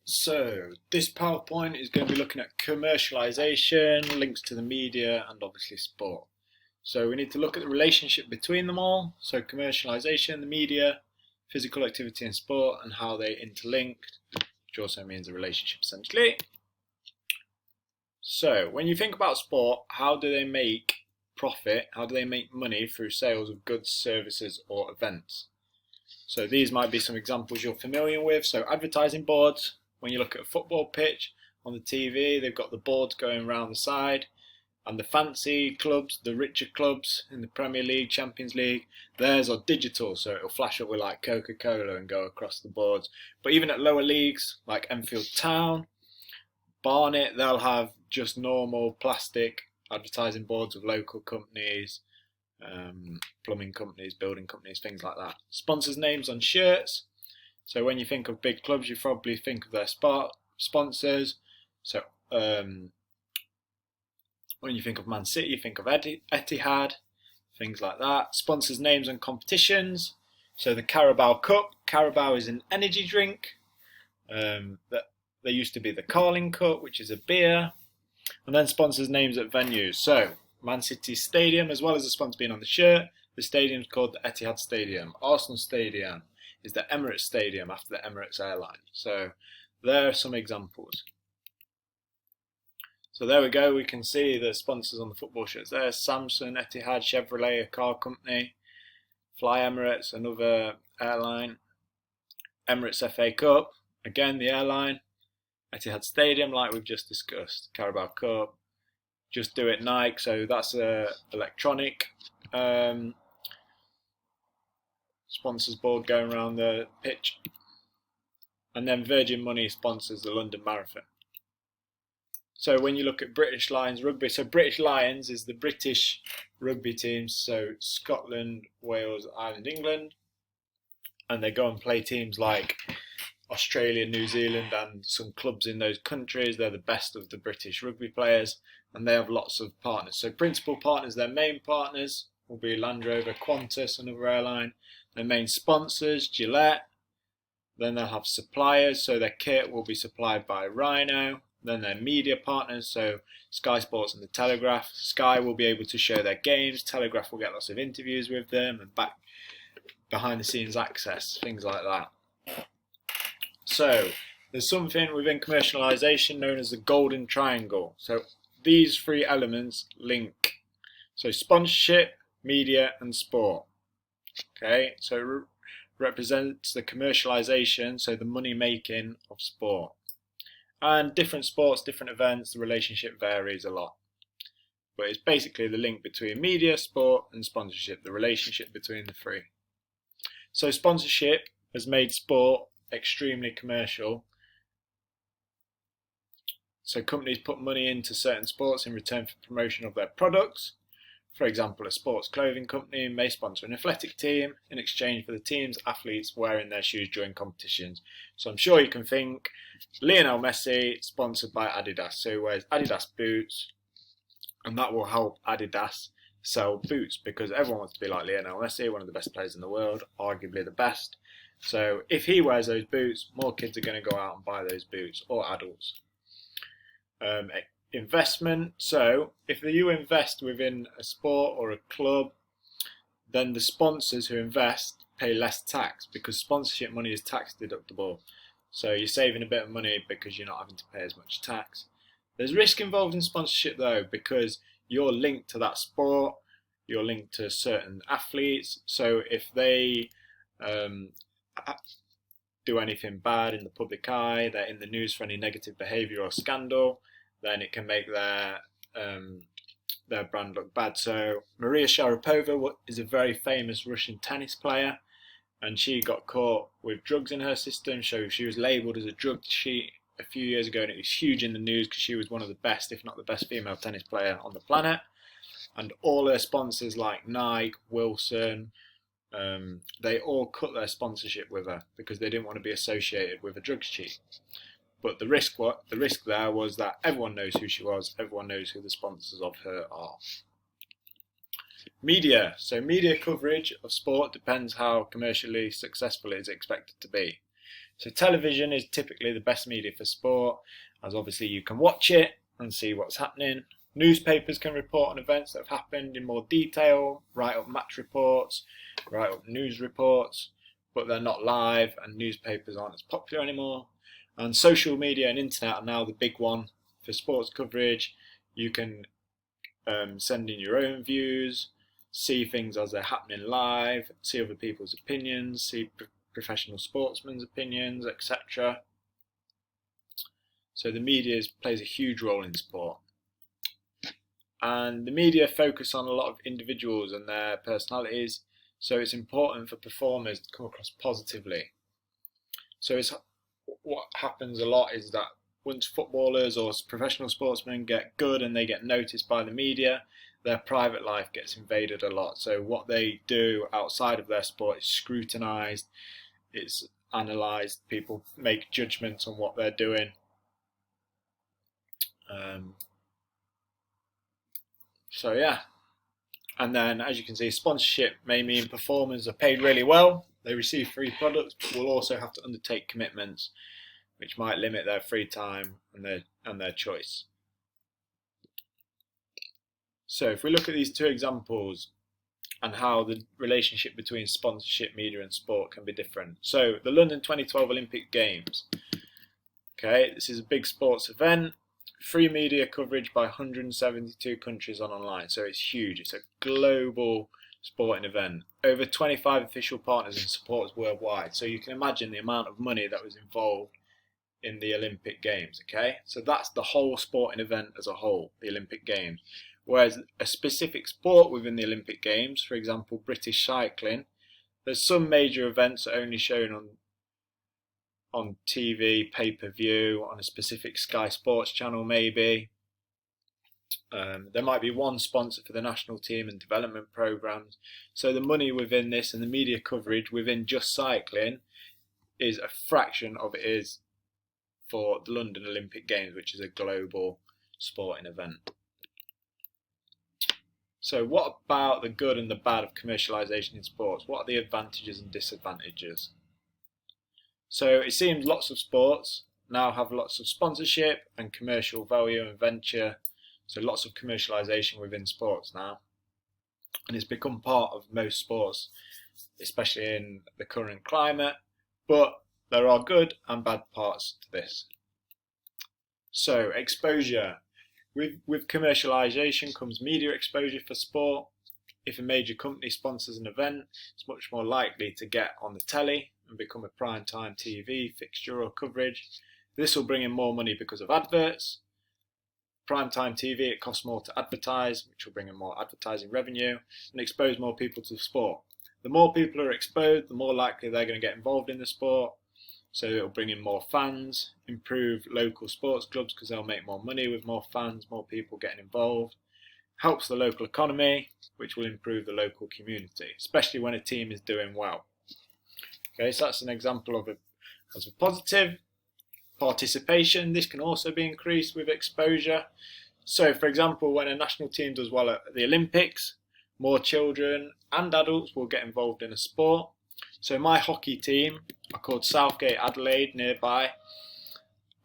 So this PowerPoint is going to be looking at commercialization, links to the media, and obviously sport. So we need to look at the relationship between them all. So commercialization, the media, physical activity and sport, and how they interlink, which also means a relationship essentially. So when you think about sport, how do they make profit? How do they make money through sales of goods, services, or events? So these might be some examples you're familiar with. So advertising boards. When you look at a football pitch on the TV, they've got the boards going around the side, and the fancy clubs, the richer clubs in the Premier League, Champions League, theirs are digital, so it'll flash up with like Coca-Cola and go across the boards. But even at lower leagues like Enfield Town, Barnet, they'll have just normal plastic advertising boards of local companies, plumbing companies, building companies, things like that. Sponsors' names on shirts. So when you think of big clubs, you probably think of their sponsors. So when you think of Man City, you think of Etihad, things like that. Sponsors' names on competitions. So the Carabao Cup. Carabao is an energy drink. There used to be the Carling Cup, which is a beer. And then sponsors' names at venues. So Man City Stadium, as well as the sponsor being on the shirt, the stadium's called the Etihad Stadium. Arsenal Stadium is the Emirates Stadium after the Emirates airline. So there are some examples. So there we go, we can see the sponsors on the football shirts there. Samsung, Etihad, Chevrolet, a car company, Fly Emirates, another airline, Emirates FA Cup, again the airline, Etihad Stadium like we've just discussed, Carabao Cup, Just Do It Nike, so that's a electronic sponsors board going around the pitch. And then Virgin Money sponsors the London Marathon. So when you look at British Lions rugby, so British Lions is the British rugby teams, so Scotland, Wales, Ireland, England, and they go and play teams like Australia, New Zealand, and some clubs in those countries. They're the best of the British rugby players, and they have lots of partners. So principal partners, their main partners will be Land Rover, Qantas, another airline. Their main sponsors, Gillette. Then they'll have suppliers, so their kit will be supplied by Rhino. Then their media partners, so Sky Sports and the Telegraph. Sky will be able to show their games. Telegraph will get lots of interviews with them and behind the scenes access, things like that. So there's something within commercialization known as the golden triangle. So these three elements link. So sponsorship, media, and sport. Okay, so it represents the commercialization, so the money making of sport. And different sports, different events, the relationship varies a lot. But it's basically the link between media, sport, and sponsorship, the relationship between the three. So sponsorship has made sport extremely commercial. So companies put money into certain sports in return for promotion of their products. For example, a sports clothing company may sponsor an athletic team in exchange for the team's athletes wearing their shoes during competitions. So I'm sure you can think Lionel Messi sponsored by Adidas, so he wears Adidas boots, and that will help Adidas sell boots because everyone wants to be like Lionel Messi, one of the best players in the world, arguably the best. So if he wears those boots, more kids are going to go out and buy those boots, or adults. Investment, so if you invest within a sport or a club, then the sponsors who invest pay less tax because sponsorship money is tax deductible. So you're saving a bit of money because you're not having to pay as much tax. There's risk involved in sponsorship though, because you're linked to that sport, you're linked to certain athletes, so if they do anything bad in the public eye, they're in the news for any negative behaviour or scandal, then it can make their brand look bad. So Maria Sharapova is a very famous Russian tennis player, and she got caught with drugs in her system. So she was labelled as a drug cheat a few years ago, and it was huge in the news because she was one of the best, if not the best, female tennis player on the planet. And all her sponsors like Nike, Wilson, they all cut their sponsorship with her because they didn't want to be associated with a drugs cheat. But the risk there was that everyone knows who she was, everyone knows who the sponsors of her are. Media. So media coverage of sport depends how commercially successful it is expected to be. So television is typically the best media for sport, as obviously you can watch it and see what's happening. Newspapers can report on events that have happened in more detail, write up match reports, write up news reports, but they're not live, and newspapers aren't as popular anymore. And social media and internet are now the big one for sports coverage. You can send in your own views, see things as they're happening live, see other people's opinions, see professional sportsmen's opinions, etc. So the media plays a huge role in sport. And the media focus on a lot of individuals and their personalities, so it's important for performers to come across positively. So what happens a lot is that once footballers or professional sportsmen get good and they get noticed by the media, their private life gets invaded a lot. So what they do outside of their sport is scrutinised, it's analysed, people make judgments on what they're doing. So yeah, and then as you can see, sponsorship may mean performers are paid really well, they receive free products, but will also have to undertake commitments which might limit their free time and their choice. So if we look at these two examples and how the relationship between sponsorship, media and sport can be different. So the London 2012 Olympic Games. Okay, this is a big sports event. Free media coverage by 172 countries online. So it's huge. It's a global sporting event. Over 25 official partners and supporters worldwide. So you can imagine the amount of money that was involved in the Olympic Games. Okay, so that's the whole sporting event as a whole, the Olympic Games. Whereas a specific sport within the Olympic Games, for example British cycling, there's some major events that are only shown on TV, pay-per-view, on a specific Sky Sports channel maybe. There might be one sponsor for the national team and development programs. So the money within this and the media coverage within just cycling is a fraction of it is for the London Olympic Games, which is a global sporting event. So what about the good and the bad of commercialisation in sports? What are the advantages and disadvantages? So it seems lots of sports now have lots of sponsorship and commercial value and venture. So lots of commercialisation within sports now. And it's become part of most sports, especially in the current climate. But there are good and bad parts to this. So exposure. With commercialisation comes media exposure for sport. If a major company sponsors an event, it's much more likely to get on the telly and become a prime time TV fixture or coverage. This will bring in more money because of adverts. Prime time TV, it costs more to advertise, which will bring in more advertising revenue and expose more people to the sport. The more people are exposed, the more likely they're going to get involved in the sport. So it'll bring in more fans, improve local sports clubs because they'll make more money with more fans, more people getting involved. Helps the local economy, which will improve the local community, especially when a team is doing well. Okay, so that's an example of as a positive. Participation, this can also be increased with exposure. So for example, when a national team does well at the Olympics, more children and adults will get involved in a sport. So my hockey team are called Southgate Adelaide nearby,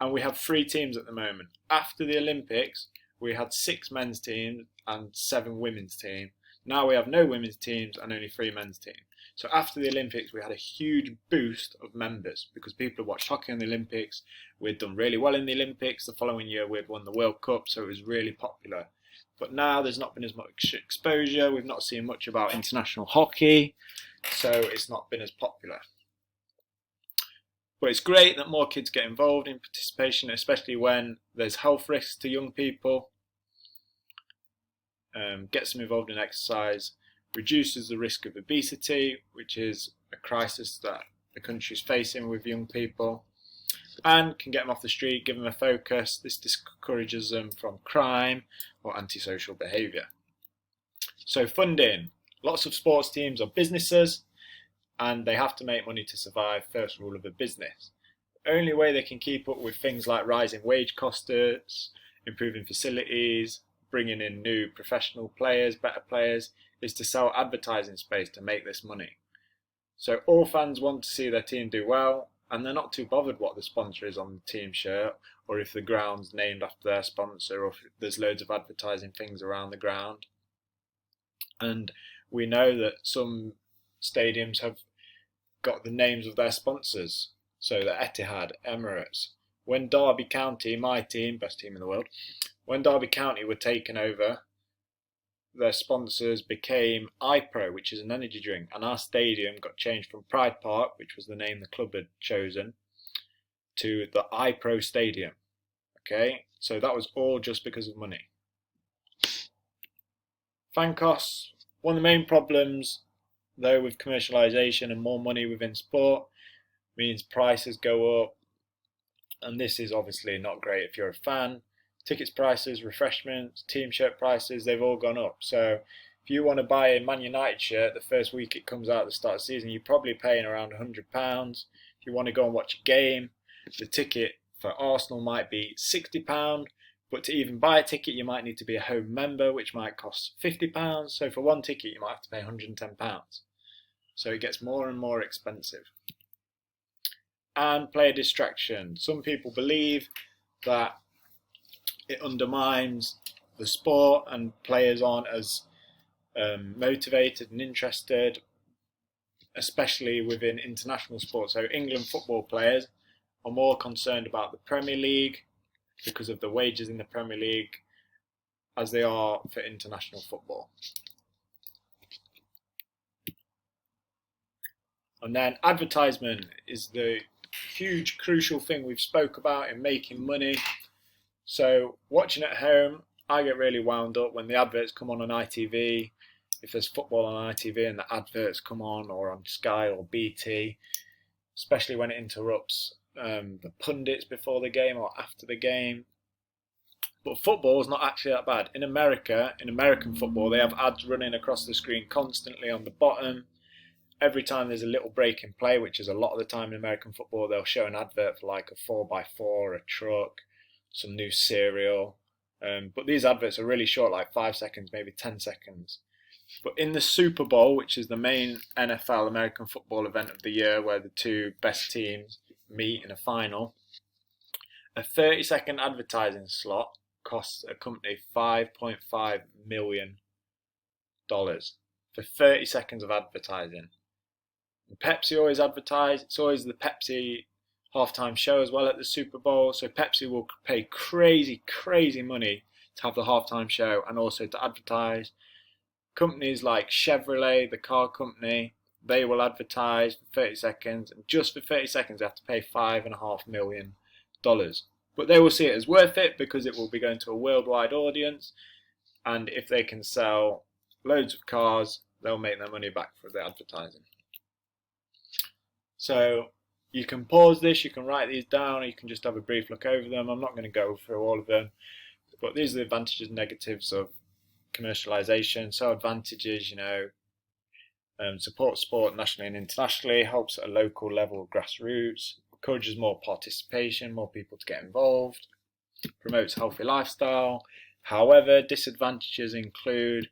and we have 3 teams at the moment. After the Olympics, we had 6 men's teams and 7 women's teams. Now we have no women's teams and only 3 men's teams. So after the Olympics, we had a huge boost of members because people had watched hockey in the Olympics. We'd done really well in the Olympics. The following year, we'd won the World Cup, so it was really popular. But now there's not been as much exposure. We've not seen much about international hockey, so it's not been as popular. But it's great that more kids get involved in participation, especially when there's health risks to young people. Gets them involved in exercise, reduces the risk of obesity, which is a crisis that the country is facing with young people, and can get them off the street, give them a focus. This discourages them from crime or antisocial behaviour. So funding. Lots of sports teams are businesses and they have to make money to survive, first rule of a business. The only way they can keep up with things like rising wage costs, improving facilities, bringing in new professional players, better players, is to sell advertising space to make this money. So all fans want to see their team do well and they're not too bothered what the sponsor is on the team shirt, or if the ground's named after their sponsor, or if there's loads of advertising things around the ground. And we know that some stadiums have got the names of their sponsors, so the Etihad, Emirates. When Derby County, my team, best team in the world, when Derby County were taken over, their sponsors became iPro, which is an energy drink, and our stadium got changed from Pride Park, which was the name the club had chosen, to the iPro Stadium. Okay, so that was all just because of money. Fan costs. One of the main problems, though, with commercialization and more money within sport means prices go up, and this is obviously not great if you're a fan. Tickets prices, refreshments, team shirt prices, they've all gone up. So if you want to buy a Man United shirt the first week it comes out at the start of the season, you're probably paying around £100. If you want to go and watch a game, the ticket for Arsenal might be £60, but to even buy a ticket you might need to be a home member, which might cost £50. So for one ticket you might have to pay £110. So it gets more and more expensive. And player distraction. Some people believe that it undermines the sport and players aren't as motivated and interested, especially within international sports. So England football players are more concerned about the Premier League because of the wages in the Premier League as they are for international football. And then advertisement is the huge crucial thing we've spoke about in making money. So watching at home, I get really wound up when the adverts come on ITV. If there's football on ITV and the adverts come on, or on Sky or BT, especially when it interrupts the pundits before the game or after the game. But football is not actually that bad. In America, in American football, they have ads running across the screen constantly on the bottom. Every time there's a little break in play, which is a lot of the time in American football, they'll show an advert for like a 4x4, a truck, some new cereal. But these adverts are really short, like 5 seconds, maybe 10 seconds. But in the Super Bowl, which is the main NFL American football event of the year, where the two best teams meet in a final, a 30-second advertising slot costs a company $5.5 million for 30 seconds of advertising. And Pepsi always advertise. It's always the Pepsi halftime show as well at the Super Bowl. So Pepsi will pay crazy money to have the halftime show and also to advertise. Companies like Chevrolet, the car company, they will advertise for 30 seconds, and just for 30 seconds they have to pay $5.5 million. But they will see it as worth it because it will be going to a worldwide audience, and if they can sell loads of cars, they'll make their money back for the advertising. So you can pause this, you can write these down, or you can just have a brief look over them. I'm not going to go through all of them, but these are the advantages and negatives of commercialization. So advantages, support sport nationally and internationally, helps at a local level of grassroots, encourages more participation, more people to get involved, promotes healthy lifestyle. However, disadvantages include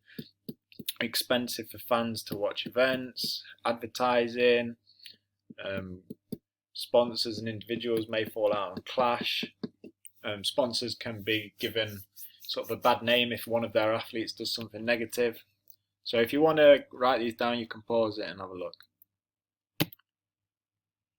expensive for fans to watch events, advertising, sponsors and individuals may fall out and clash. Sponsors can be given sort of a bad name if one of their athletes does something negative. So if you want to write these down, you can pause it and have a look.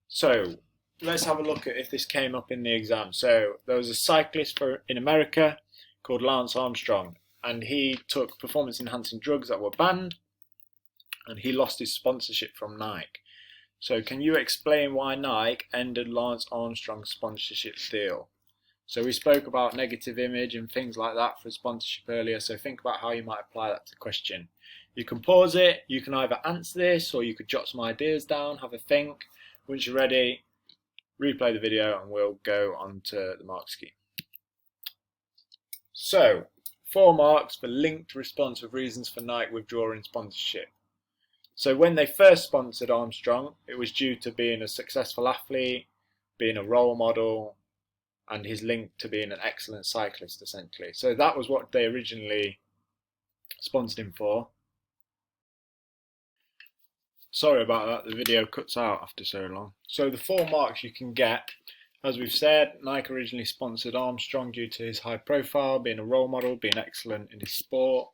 So let's have a look at if this came up in the exam. So there was a cyclist in America called Lance Armstrong, and he took performance enhancing drugs that were banned, and he lost his sponsorship from Nike. So can you explain why Nike ended Lance Armstrong's sponsorship deal? So we spoke about negative image and things like that for sponsorship earlier, so think about how you might apply that to the question. You can pause it, you can either answer this or you could jot some ideas down, have a think. Once you're ready, replay the video and we'll go on to the mark scheme. So, 4 marks for linked response with reasons for Nike withdrawing sponsorship. So when they first sponsored Armstrong, it was due to being a successful athlete, being a role model, and his link to being an excellent cyclist, essentially. So that was what they originally sponsored him for. Sorry about that, the video cuts out after so long. So the 4 marks you can get, as we've said, Nike originally sponsored Armstrong due to his high profile, being a role model, being excellent in his sport,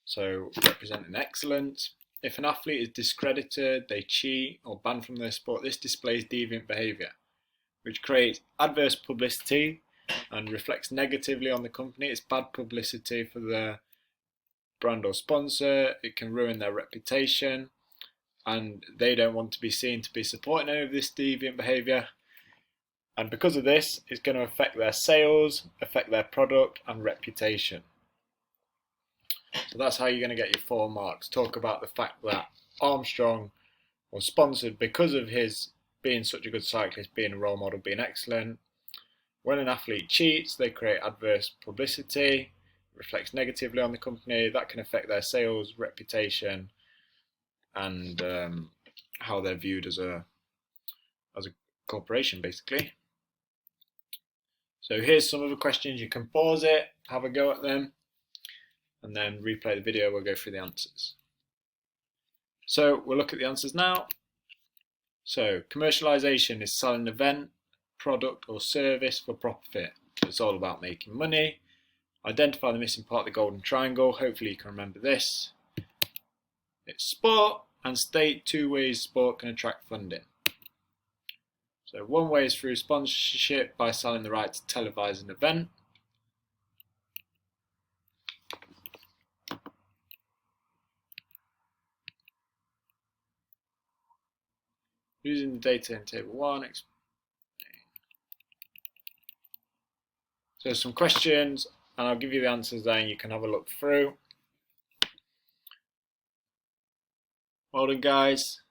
so representing excellence. If an athlete is discredited, they cheat or banned from their sport, this displays deviant behaviour, which creates adverse publicity and reflects negatively on the company. It's bad publicity for the brand or sponsor, it can ruin their reputation, and they don't want to be seen to be supporting any of this deviant behaviour. And because of this, it's going to affect their sales, affect their product and reputation. So that's how you're going to get your 4 marks. Talk about the fact that Armstrong was sponsored because of his being such a good cyclist, being a role model, being excellent. When an athlete cheats, they create adverse publicity, reflects negatively on the company. That can affect their sales, reputation, and how they're viewed as a corporation, basically. So here's some of the questions. You can pause it, have a go at them, and then replay the video. We'll go through the answers. So we'll look at the answers now. So commercialization is selling an event, product or service for profit. It's all about making money. Identify the missing part of the golden triangle. Hopefully you can remember this. It's sport, and state 2 ways sport can attract funding. So one way is through sponsorship by selling the right to televise an event. Using the data in table 1. So some questions, and I'll give you the answers there and you can have a look through. Well done, guys.